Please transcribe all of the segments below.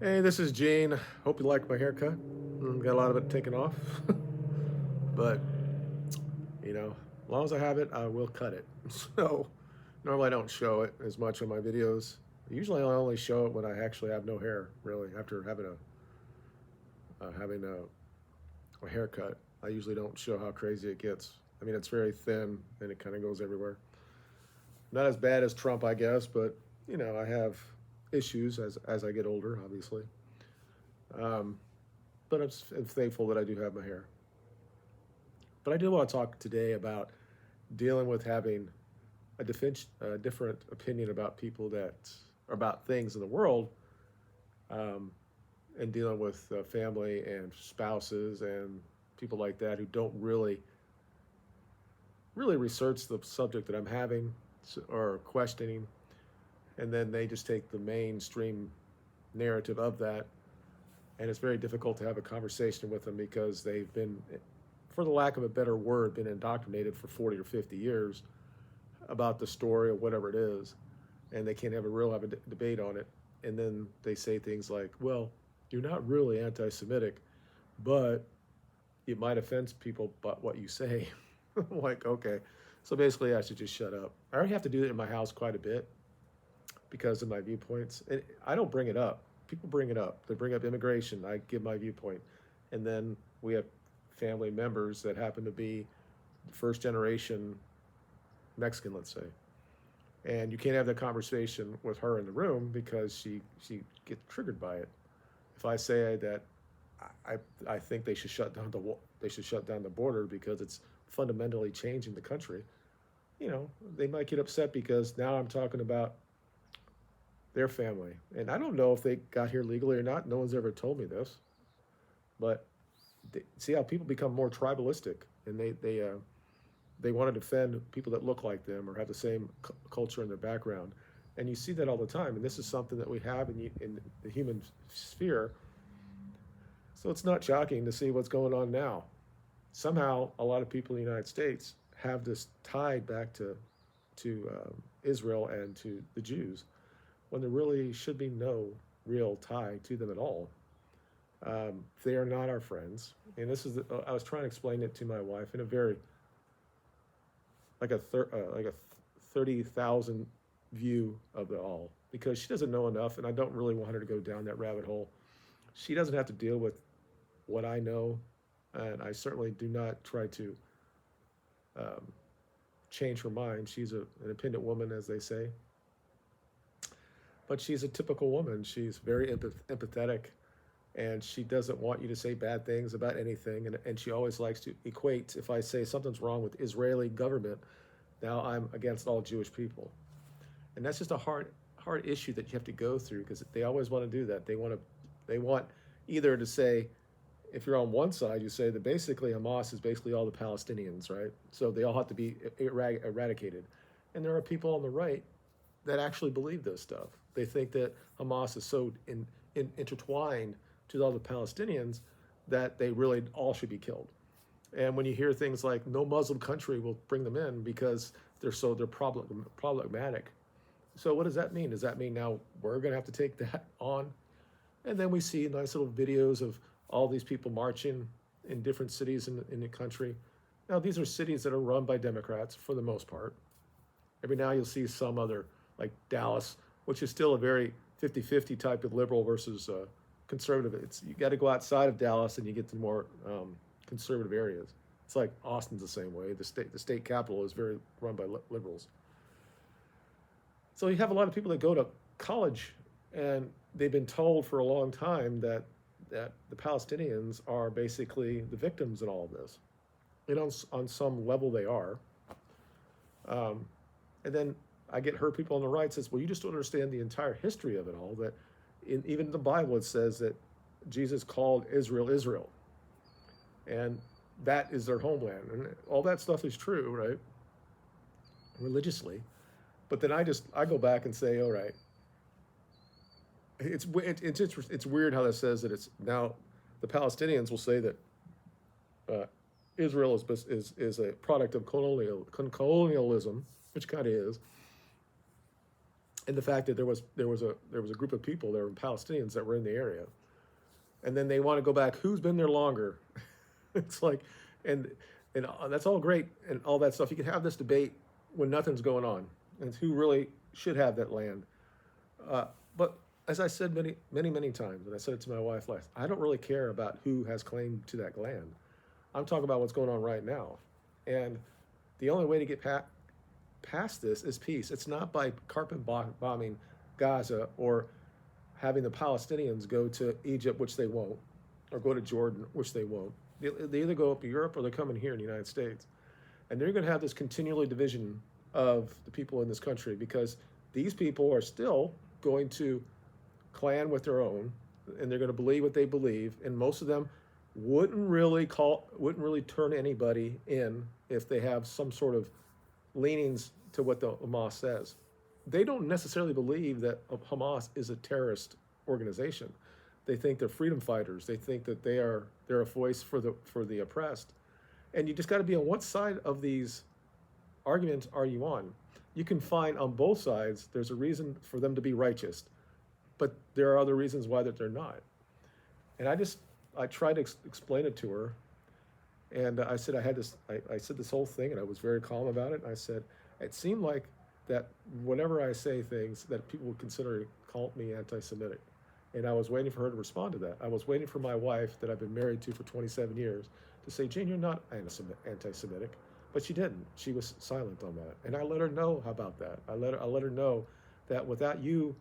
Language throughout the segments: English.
Hey, this is Gene. Hope you like my haircut. Got a lot of it taken off, but as long as I have it, I will cut it. So normally I don't show it as much on my videos. Usually I only show it when I actually have no hair, really, after having a haircut. I usually don't show how crazy it gets. I mean, it's very thin and it kind of goes everywhere. Not as bad as Trump, I guess, but I have issues as I get older, obviously. Um, but I'm thankful that I do have my hair. But I do want to talk today about dealing with having a different opinion about people that, or about things in the world, um, and dealing with family and spouses and people like that who don't really research the subject that I'm having or questioning, and then they just take the mainstream narrative of that, and it's very difficult to have a conversation with them because they've been, for the lack of a better word, been indoctrinated for 40 or 50 years about the story or whatever it is, and they can't have a debate on it. And then they say things like, "Well, you're not really anti-Semitic, but it might offend people by what you say." Like, okay, so basically, I should just shut up. I already have to do it in my house quite a bit because of my viewpoints. And I don't bring it up. People bring it up. They bring up immigration. I give my viewpoint, and then we have family members that happen to be first generation Mexican, let's say, and you can't have that conversation with her in the room because she gets triggered by it. If I say that I I think they should shut down the border because it's fundamentally changing the country, they might get upset because now I'm talking about their family, and I don't know if they got here legally or not. No one's ever told me this, but see how people become more tribalistic, and they want to defend people that look like them or have the same culture in their background. And you see that all the time. And this is something that we have in the human sphere. So it's not shocking to see what's going on now. Somehow, a lot of people in the United States have this tied back to Israel and to the Jews, when there really should be no real tie to them at all. They are not our friends, and I was trying to explain it to my wife in a very like a 30,000 view of it all, because she doesn't know enough, and I don't really want her to go down that rabbit hole. She doesn't have to deal with what I know, and I certainly do not try to um, change her mind. She's an independent woman, as they say, but she's a typical woman. She's very empathetic, and she doesn't want you to say bad things about anything. And she always likes to equate, if I say something's wrong with Israeli government, now I'm against all Jewish people. And that's just a hard issue that you have to go through, because they always want to do that. They want either to say, if you're on one side, you say that basically Hamas is basically all the Palestinians, right? So they all have to be eradicated. And there are people on the right that actually believe this stuff. They think that Hamas is so intertwined to all the Palestinians that they really all should be killed. And when you hear things like no Muslim country will bring them in because they're problematic. So what does that mean? Does that mean now we're going to have to take that on? And then we see nice little videos of all these people marching in different cities in the country. Now, these are cities that are run by Democrats for the most part. Every now you'll see some other, like Dallas, which is still a very 50-50 type of liberal versus conservative. You got to go outside of Dallas and you get to more conservative areas. It's like Austin's the same way. The state capital is very run by liberals. So you have a lot of people that go to college, and they've been told for a long time that the Palestinians are basically the victims in all of this. And on some level they are. And then I get hurt people on the right says, well, you just don't understand the entire history of it all. That even in the Bible it says that Jesus called Israel Israel, and that is their homeland, and all that stuff is true, right? Religiously, but then I go back and say, all right, it's weird how that says that it's now the Palestinians will say that uh, Israel is a product of colonialism, which kind of is, and the fact that there was a group of people, there were Palestinians that were in the area, and then they want to go back. Who's been there longer? It's like, and that's all great and all that stuff. You can have this debate when nothing's going on, and who really should have that land. But as I said many times, and I said it to my wife last, I don't really care about who has claim to that land. I'm talking about what's going on right now, and the only way to get past this is peace. It's not by carpet bombing Gaza or having the Palestinians go to Egypt, which they won't, or go to Jordan, which they won't. They either go up to Europe or they're coming here in the United States. And they're going to have this continually division of the people in this country because these people are still going to clan with their own, and they're going to believe what they believe. And most of them wouldn't really turn anybody in if they have some sort of leanings to what the Hamas says. They don't necessarily believe that Hamas is a terrorist organization. They think they're freedom fighters. They think that they're a voice for the oppressed. And you just got to be on what side of these arguments are you on. You can find on both sides there's a reason for them to be righteous, but there are other reasons why that they're not. And I tried to explain it to her, and I said I said this whole thing, and I was very calm about it. And I said it seemed like that whenever I say things that people would call me anti-Semitic. And I was waiting for her to respond to that. I was waiting for my wife that I've been married to for 27 years to say, Jane, you're not anti-Semitic. But she didn't. She was silent on that. And I let her know about that. I let her know that without you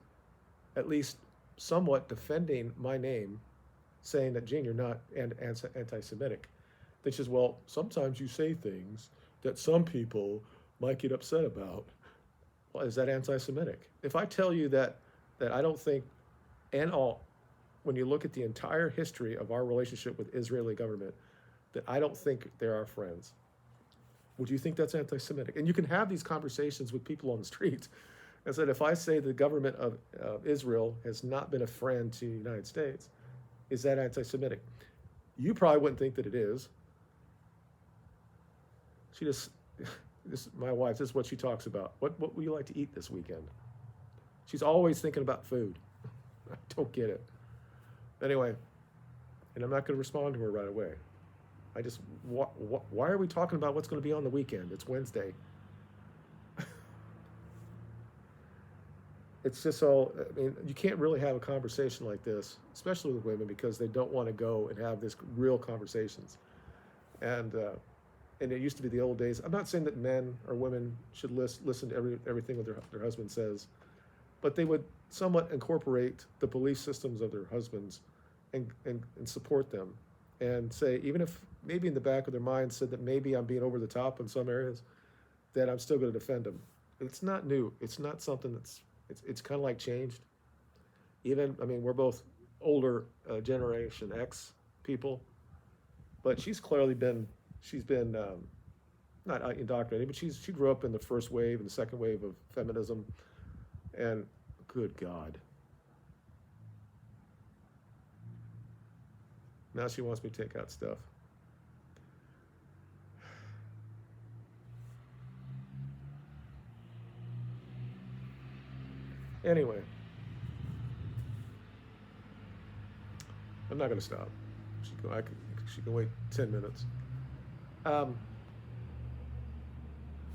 at least somewhat defending my name, saying that, Jane, you're not anti-Semitic. Then she says, well, sometimes you say things that some people might get upset about. Well, is that anti-Semitic? If I tell you that I don't think, when you look at the entire history of our relationship with Israeli government, that I don't think they're our friends, would you think that's anti-Semitic? And you can have these conversations with people on the street. I said, if I say the government of Israel has not been a friend to the United States, is that anti-Semitic? You probably wouldn't think that it is. My wife, this is what she talks about. What would you like to eat this weekend? She's always thinking about food. I don't get it. Anyway, and I'm not going to respond to her right away. I just, why are we talking about what's going to be on the weekend? It's Wednesday. It's just all, I mean, you can't really have a conversation like this, especially with women, because they don't want to go and have this real conversations. And it used to be the old days. I'm not saying that men or women should listen to everything that their husband says, but they would somewhat incorporate the belief systems of their husbands and support them and say, even if maybe in the back of their mind said that maybe I'm being over the top in some areas, that I'm still going to defend them. It's not new. It's not something it's kind of like changed. Even, I mean, we're both older Generation X people, but she's been not indoctrinated, but she grew up in the first wave and the second wave of feminism, and good God. Now she wants me to take out stuff. Anyway, I'm not going to stop. She can wait 10 minutes. What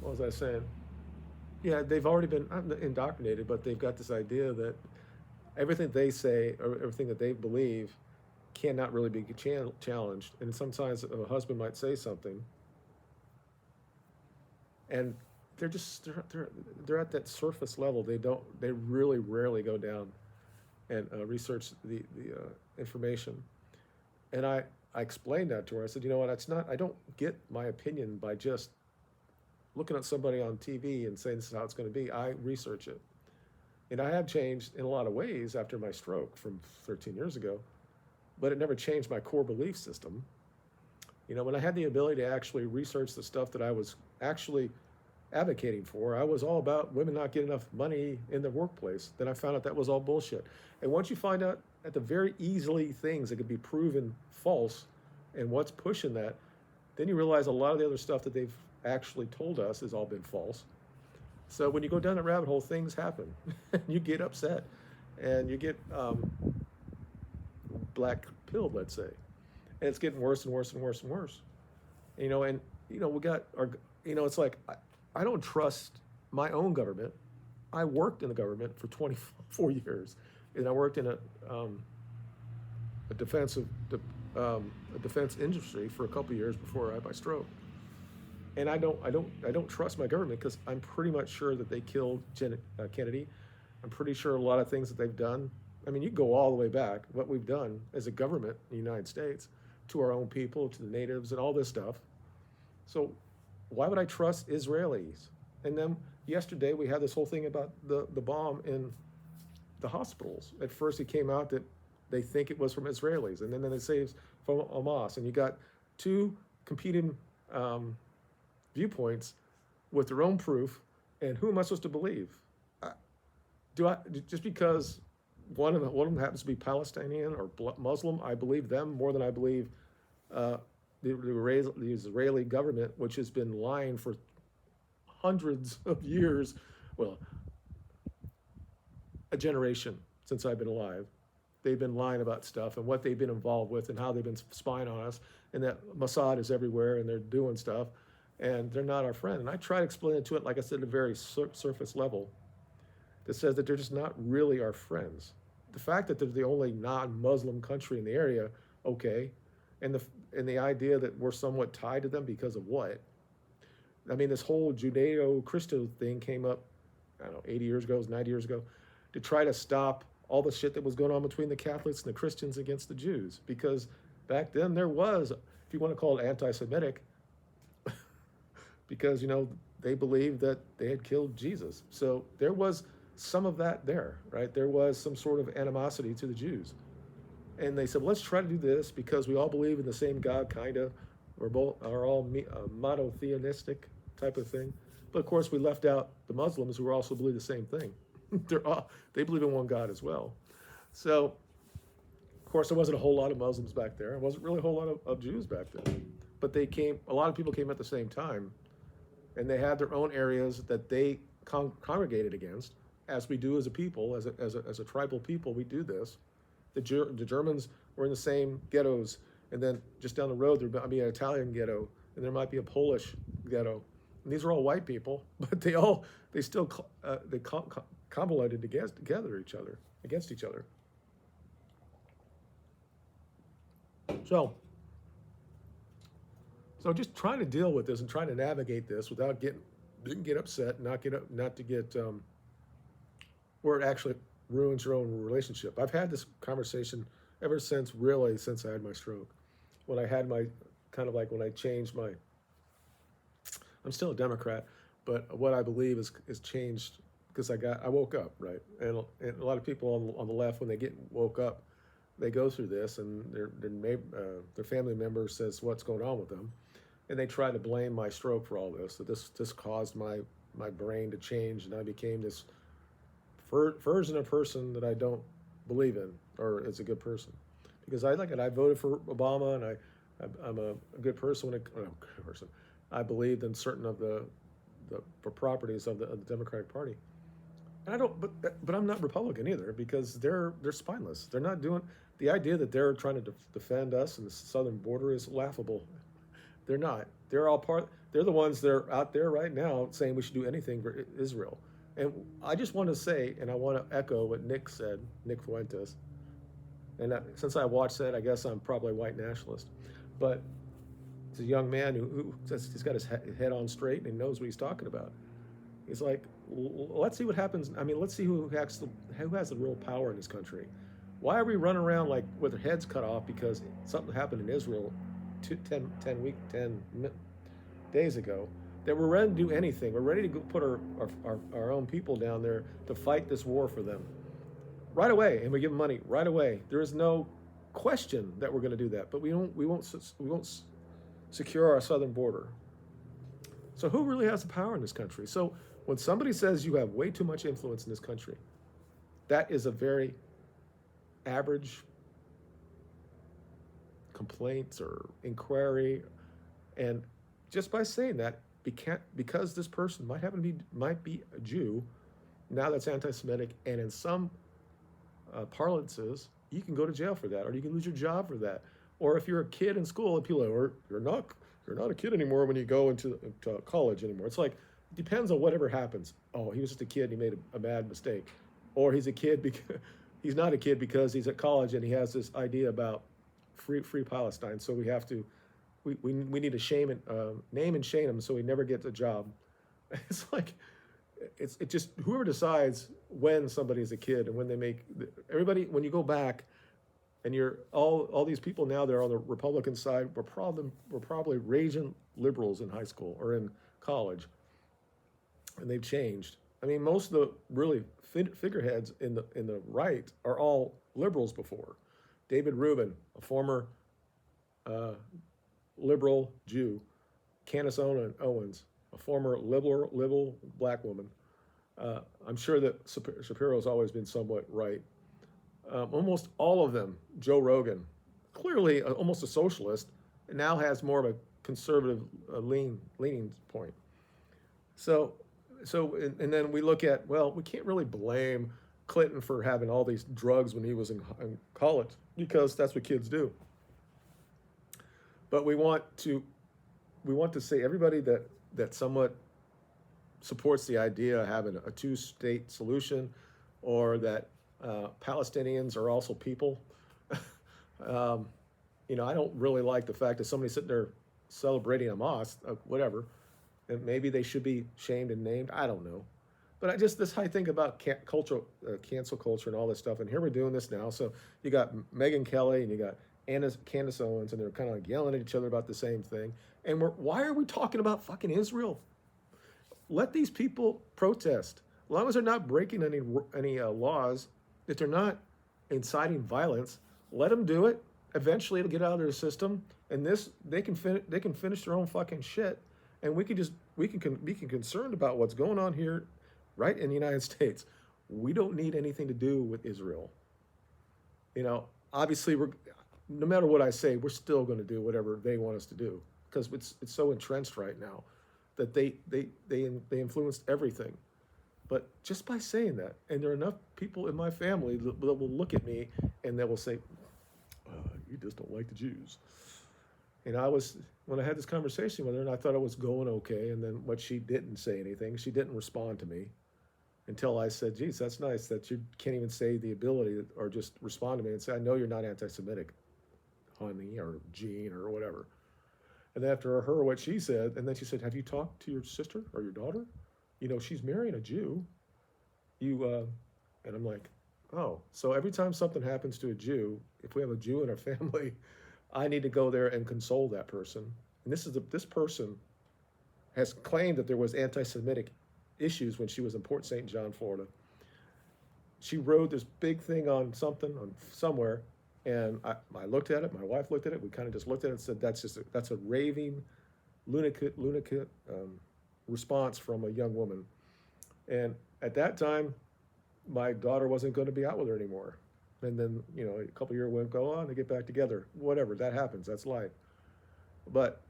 was I saying? Yeah, they've already been indoctrinated, but they've got this idea that everything they say or everything that they believe cannot really be challenged. And sometimes a husband might say something, and they're at that surface level. They really rarely go down and research the information. And I explained that to her. I said, you know what, I don't get my opinion by just looking at somebody on TV and saying this is how it's going to be. I research it. And I have changed in a lot of ways after my stroke from 13 years ago, but it never changed my core belief system. You know, when I had the ability to actually research the stuff that I was actually advocating for, I was all about women not getting enough money in the workplace. Then I found out that was all bullshit. And once you find out at the very easily things that could be proven false and what's pushing that, then you realize a lot of the other stuff that they've actually told us has all been false. So when you go down the rabbit hole, things happen. You get upset, and you get black pilled, let's say, and it's getting worse and worse and worse and worse. And we got our, it's like I don't trust my own government. I worked in the government for 24 years, and I worked in a defensive a defense industry for a couple of years before I had my stroke. And I don't trust my government because I'm pretty much sure that they killed Kennedy. I'm pretty sure a lot of things that they've done. I mean, you go all the way back, what we've done as a government in the United States to our own people, to the natives, and all this stuff. So why would I trust Israelis? And then yesterday we had this whole thing about the bomb in the hospitals. At first it came out that they think it was from Israelis, and then they say it's from Hamas. And you got two competing viewpoints with their own proof. And who am I supposed to believe? Do I just because one of them happens to be Palestinian or Muslim, I believe them more than I believe the Israeli government, which has been lying for hundreds of years, well, a generation since I've been alive. They've been lying about stuff and what they've been involved with and how they've been spying on us, and that Mossad is everywhere and they're doing stuff, and they're not our friend. And I try to explain it to it, like I said, at a very surface level, that says that they're just not really our friends. The fact that they're the only non-Muslim country in the area, okay, and the idea that we're somewhat tied to them because of what? I mean, this whole Judeo-Christian thing came up, I don't know, 80 years ago, 90 years ago, to try to stop all the shit that was going on between the Catholics and the Christians against the Jews. Because back then there was, if you want to call it anti-Semitic, because, they believed that they had killed Jesus. So there was some of that there, right? There was some sort of animosity to the Jews. And they said, well, let's try to do this because we all believe in the same God, kind of. We're all monotheistic type of thing. But of course, we left out the Muslims, who also believe the same thing. They believe in one God as well. So, of course, there wasn't a whole lot of Muslims back there. There wasn't really a whole lot of Jews back then. But a lot of people came at the same time. And they had their own areas that they congregated against, as we do as a people, as a tribal people, we do this. The Germans were in the same ghettos, and then just down the road there might be an Italian ghetto, and there might be a Polish ghetto. And these are all white people, but they still convoluted together against each other. So just trying to deal with this and trying to navigate this without didn't get upset, not to get where it actually ruins your own relationship. I've had this conversation ever since I had my stroke. When I had when I changed I'm still a Democrat, but what I believe is changed because I woke up, right? And a lot of people on the left, when they get woke up, they go through this, and their family member says what's going on with them, and they try to blame my stroke for all this. That this caused my brain to change, and I became this version of person that I don't believe in or is a good person. Because I voted for Obama, and I'm a good person I believed in certain of the properties of the Democratic Party. And I don't, but I'm not Republican either, because they're spineless. They're not doing the idea that they're trying to defend us and the southern border is laughable. They're not. They're the ones that are out there right now saying we should do anything for Israel. And I just want to say, and I want to echo what Nick said, Nick Fuentes. And since I watched that, I guess I'm probably a white nationalist. But it's a young man who says he's got his head on straight and he knows what he's talking about. He's like, let's see what happens. I mean, let's see who has the real power in this country. Why are we running around like with our heads cut off because something happened in Israel 10 days ago, that we're ready to do anything. We're ready to go put our own people down there to fight this war for them right away, and we give them money right away. There is no question that we're going to do that, but we won't secure our southern border. So who really has the power in this country? So when somebody says you have way too much influence in this country, that is a very average complaint or inquiry. And just by saying that, because this person might be a Jew, now that's anti-Semitic, and in some parlances, you can go to jail for that, or you can lose your job for that. Or if you're a kid in school and people are, you're not a kid anymore when you go into college anymore. It's like, it depends on whatever happens. Oh, he was just a kid and he made a bad mistake. Or he's a kid because he's not a kid because he's at college and he has this idea about free Palestine. So we have to, we need to name and shame him so he never gets a job. It's like, it just, whoever decides when somebody is a kid and when they make, everybody, when you go back and you're, all these people now that are on the Republican side were probably raging liberals in high school or in college. And they've changed. I mean, most of the really figureheads in the right are all liberals before. David Rubin, a former liberal Jew. Candace Owens, a former liberal black woman. I'm sure that Shapiro's always been somewhat right. Almost all of them, Joe Rogan, clearly almost a socialist, now has more of a conservative leaning point. So and then we look at, well, we can't really blame Clinton for having all these drugs when he was in college, because that's what kids do. But we want to say everybody that somewhat supports the idea of having a two-state solution, or that Palestinians are also people. I don't really like the fact that somebody's sitting there celebrating Hamas, whatever, and maybe they should be shamed and named. I don't know. But I think about cancel culture and all this stuff, and here we're doing this now. So you got Megyn Kelly and you got Candace Owens, and they're kind of like yelling at each other about the same thing. And why are we talking about fucking Israel? Let these people protest. As long as they're not breaking any laws, if they're not inciting violence, let them do it. Eventually, it'll get out of their system, and they can finish their own fucking shit, and we can be concerned about what's going on here, right in the United States. We don't need anything to do with Israel. Obviously, no matter what I say, we're still going to do whatever they want us to do, because it's so entrenched right now that they influenced everything. But just by saying that, and there are enough people in my family that will look at me and they will say, you just don't like the Jews. And when I had this conversation with her, and I thought it was going okay, and then she didn't say anything. She didn't respond to me until I said, geez, that's nice that you can't even say the ability, or just respond to me and say, I know you're not anti-Semitic, honey, or Jean, or whatever. And then after her, what she said, and then she said, have you talked to your sister or your daughter? She's marrying a Jew. And I'm like, oh, so every time something happens to a Jew, if we have a Jew in our family, I need to go there and console that person. And this person has claimed that there was anti-Semitic issues when she was in Port St. John, Florida. She wrote this big thing on somewhere, and I looked at it. My wife looked at it. We kind of just looked at it and said, that's a raving, lunatic response from a young woman. And at that time, my daughter wasn't going to be out with her anymore. And then, a couple of years went on, they get back together. Whatever, that happens. That's life. But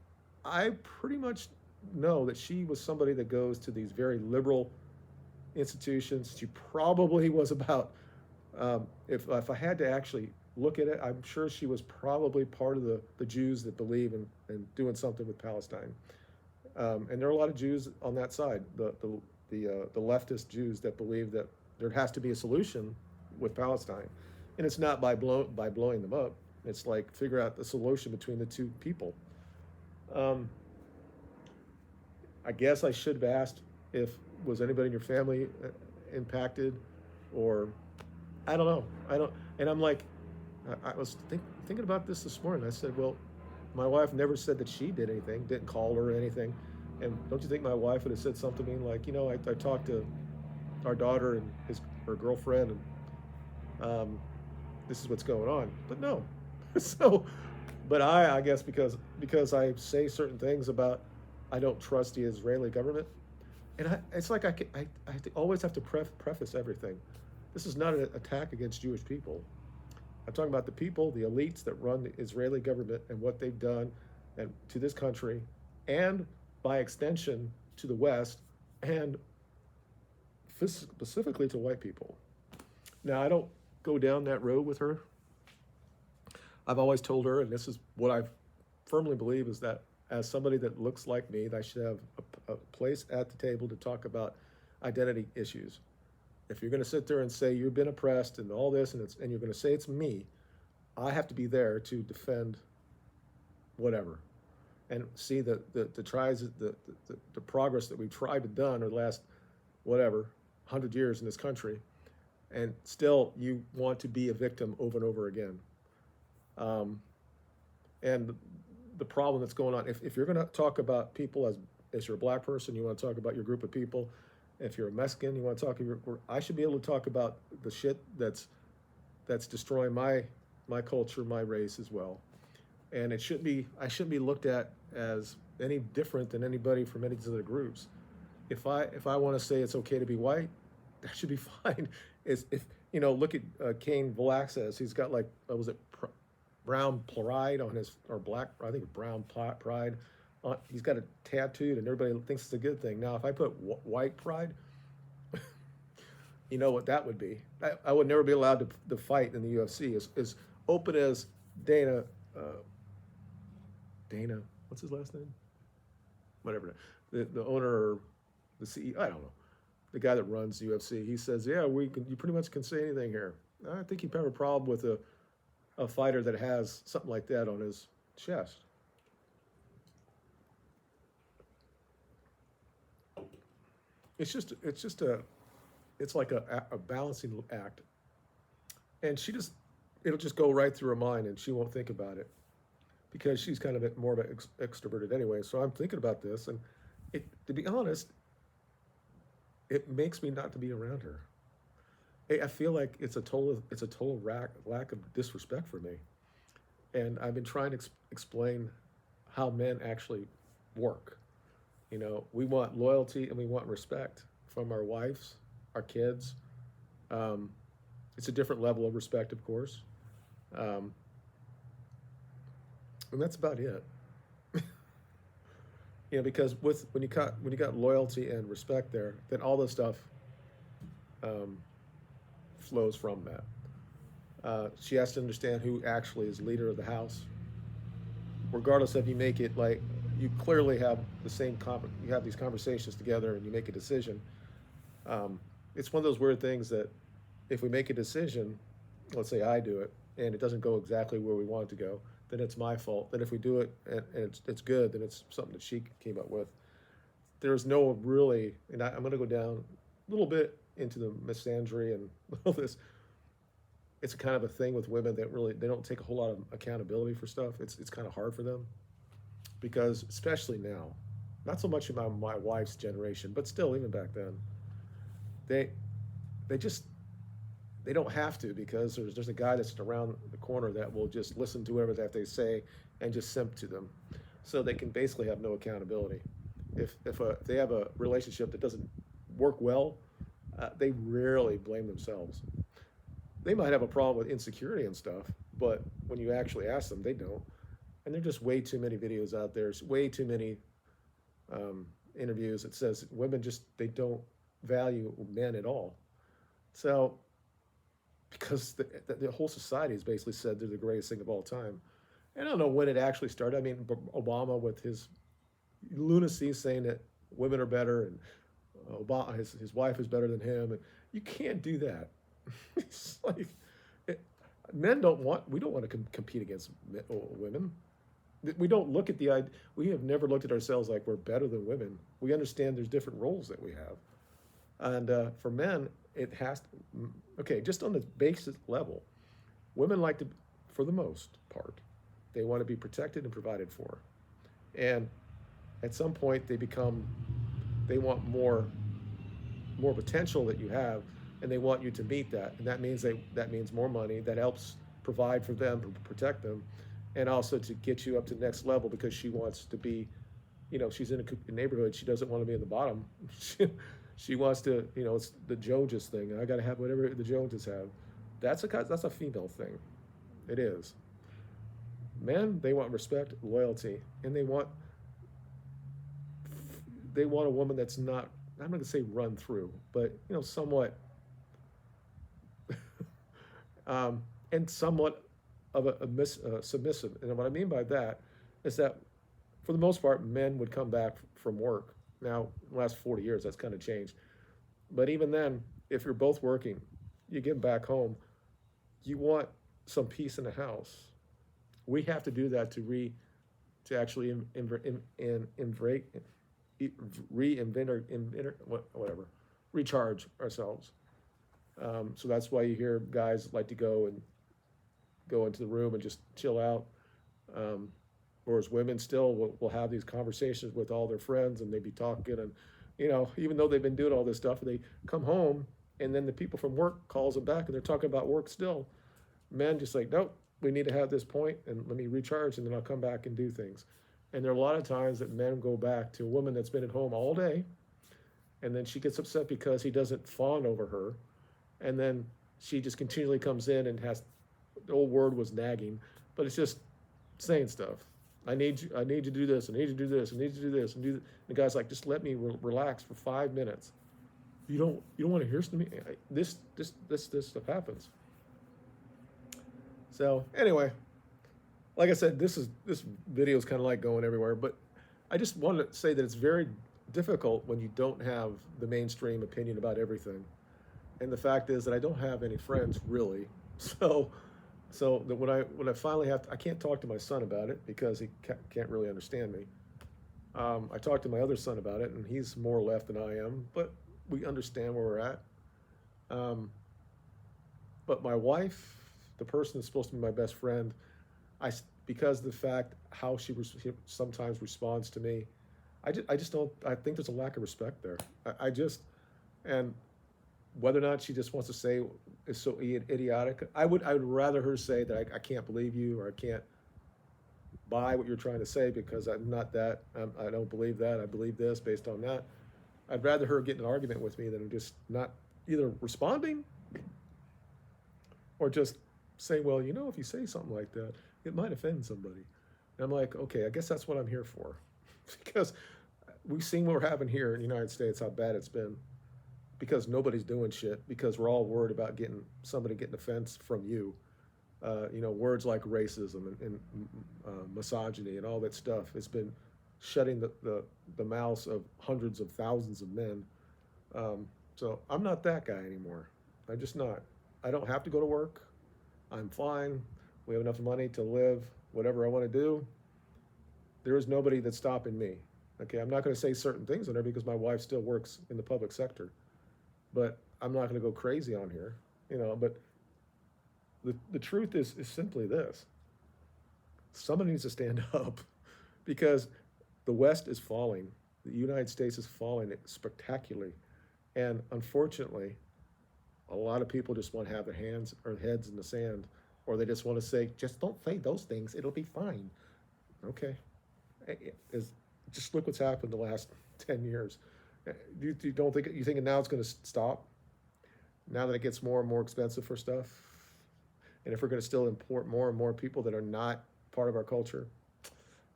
I pretty much know that she was somebody that goes to these very liberal institutions. She probably was about, if I had to actually look at it, I'm sure she was probably part of the Jews that believe in doing something with Palestine. And there are a lot of Jews on that side, the leftist Jews that believe that there has to be a solution with Palestine. And it's not by blowing them up. It's like figure out the solution between the two people. I guess I should have asked was anybody in your family impacted, or I don't know. And I'm like, I was thinking about this morning. I said, well, my wife never said that she did anything, didn't call her or anything. And don't you think my wife would have said something like, I talked to our daughter and her girlfriend, and this is what's going on. But no. So, but I guess because I say certain things about, I don't trust the Israeli government, and it's like I always have to preface everything. This is not an attack against Jewish people. I'm talking about the people, the elites that run the Israeli government and what they've done and to this country, and by extension to the West, and specifically to white people. Now, I don't go down that road with her. I've always told her, and this is what I firmly believe, is that as somebody that looks like me, that I should have a place at the table to talk about identity issues. If you're going to sit there and say you've been oppressed and all this, and you're going to say it's me, I have to be there to defend whatever, and see the tries the progress that we've tried to done over the last whatever 100 years in this country, and still you want to be a victim over and over again. And the problem that's going on, if you're going to talk about people as you're a black person, you want to talk about your group of people. If you're a Mexican, you want to talk. I should be able to talk about the shit that's destroying my culture, my race as well. And it should be I shouldn't be looked at as any different than anybody from any other groups. If I want to say it's okay to be white, that should be fine. If look at Cain Velasquez. He's got like was it brown pride on his, or black, I think it's brown pride. He's got it tattooed, and everybody thinks it's a good thing. Now, if I put white pride, you know what that would be. I would never be allowed to fight in the UFC. As open as Dana, what's his last name? Whatever. The owner, or the CEO, I don't know. The guy that runs UFC, he says, yeah, you pretty much can say anything here. I think you'd have a problem with a fighter that has something like that on his chest. It's like a balancing act. And it'll just go right through her mind, and she won't think about it, because she's kind of more of an extroverted anyway. So I'm thinking about this, and to be honest, it makes me not to be around her. I feel like it's a total lack of disrespect for me. And I've been trying to explain how men actually work. We want loyalty and we want respect from our wives, our kids. It's a different level of respect, of course. And that's about it. Because when you got loyalty and respect there, then all this stuff flows from that. She has to understand who actually is leader of the house, regardless if you make it like you clearly have you have these conversations together and you make a decision. It's one of those weird things that if we make a decision, let's say I do it, and it doesn't go exactly where we want it to go, then it's my fault. Then if we do it and it's good, then it's something that she came up with. There's no really, and I'm going to go down a little bit into the misandry and all this. It's kind of a thing with women that really, they don't take a whole lot of accountability for stuff. It's kind of hard for them, because especially now, not so much in my wife's generation, but still even back then, they don't have to, because there's a guy that's around the corner that will just listen to whatever that they say and just simp to them, so they can basically have no accountability. If they have a relationship that doesn't work well, they rarely blame themselves. They might have a problem with insecurity and stuff, but when you actually ask them, they don't. And there are just way too many videos out there. There's way too many interviews that says women they don't value men at all. So, because the whole society has basically said they're the greatest thing of all time. And I don't know when it actually started. I mean, Obama with his lunacy saying that women are better, and Obama, his wife is better than him, and you can't do that. It's like we don't want to compete against women. We don't look at we have never looked at ourselves like we're better than women. We understand there's different roles that we have. And for men, it has to, okay, just on the basic level, women like to, for the most part, they want to be protected and provided for. And at some point they want more potential that you have, and they want you to meet that. And that means more money that helps provide for them, protect them, and also to get you up to the next level, because she wants to be, she's in a neighborhood, she doesn't want to be in the bottom. She wants to, it's the Joneses thing. I got to have whatever the Joneses have. That's a female thing. It is. Men, they want respect, loyalty, and they want they want a woman that's not, I'm not going to say run through, but somewhat, um, and somewhat of submissive. And what I mean by that is that for the most part, men would come back from work. Now, in the last 40 years, that's kind of changed. But even then, if you're both working, you get back home, you want some peace in the house. We have to do that to actually whatever, recharge ourselves. So that's why you hear guys like to go into the room and just chill out. Whereas women still will have these conversations with all their friends, and they be talking, and even though they've been doing all this stuff, they come home and then the people from work calls them back and they're talking about work still. Men just like, nope, we need to have this point and let me recharge and then I'll come back and do things. And there are a lot of times that men go back to a woman that's been at home all day, and then she gets upset because he doesn't fawn over her, and then she just continually comes in and has, the old word was nagging, but it's just saying stuff. I need you to do this. I need you to do this. I need you to do this. And the guy's like, just let me relax for 5 minutes. You don't want to hear from me. This stuff happens. So anyway, like I said, this video is kind of like going everywhere, but I just wanted to say that it's very difficult when you don't have the mainstream opinion about everything. And the fact is that I don't have any friends really. So that when I finally have to, I can't talk to my son about it because he can't really understand me. I talked to my other son about it, and he's more left than I am, but we understand where we're at. But my wife, the person that's supposed to be my best friend, because of the fact how she sometimes responds to me, I just don't. I think there's a lack of respect there. And whether or not she just wants to say is so idiotic, I would rather her say that I can't believe you, or I can't buy what you're trying to say because I'm not that. I don't believe that. I believe this based on that. I'd rather her get in an argument with me than just not either responding or just saying, well, if you say something like that, it might offend somebody. And I'm like, okay, I guess that's what I'm here for. Because we've seen what we're having here in the United States, how bad it's been. Because nobody's doing shit, because we're all worried about somebody getting offense from you. Words like racism and misogyny and all that stuff has been shutting the mouths of hundreds of thousands of men. So I'm not that guy anymore. I'm just not. I don't have to go to work. I'm fine. We have enough money to live whatever I want to do. There is nobody that's stopping me. Okay, I'm not going to say certain things on there because my wife still works in the public sector. But I'm not going to go crazy on here, but the truth is simply this. Somebody needs to stand up because the West is falling. The United States is falling spectacularly. And unfortunately, a lot of people just want to have their hands or heads in the sand, or they just want to say, just don't say those things. It'll be fine. Okay. Just look what's happened the last 10 years. You don't think you think now it's going to stop? Now that it gets more and more expensive for stuff, and if we're going to still import more and more people that are not part of our culture,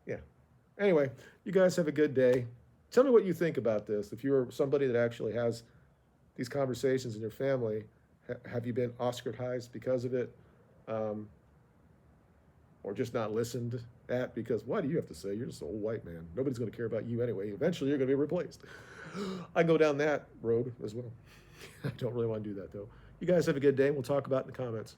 yeah. Anyway, you guys have a good day. Tell me what you think about this. If you're somebody that actually has these conversations in your family, have you been ostracized because of it, or just not listened at? Because why do you have to say? You're just an old white man. Nobody's going to care about you anyway. Eventually, you're going to be replaced. I go down that road as well. I don't really want to do that, though. You guys have a good day. We'll talk about it in the comments.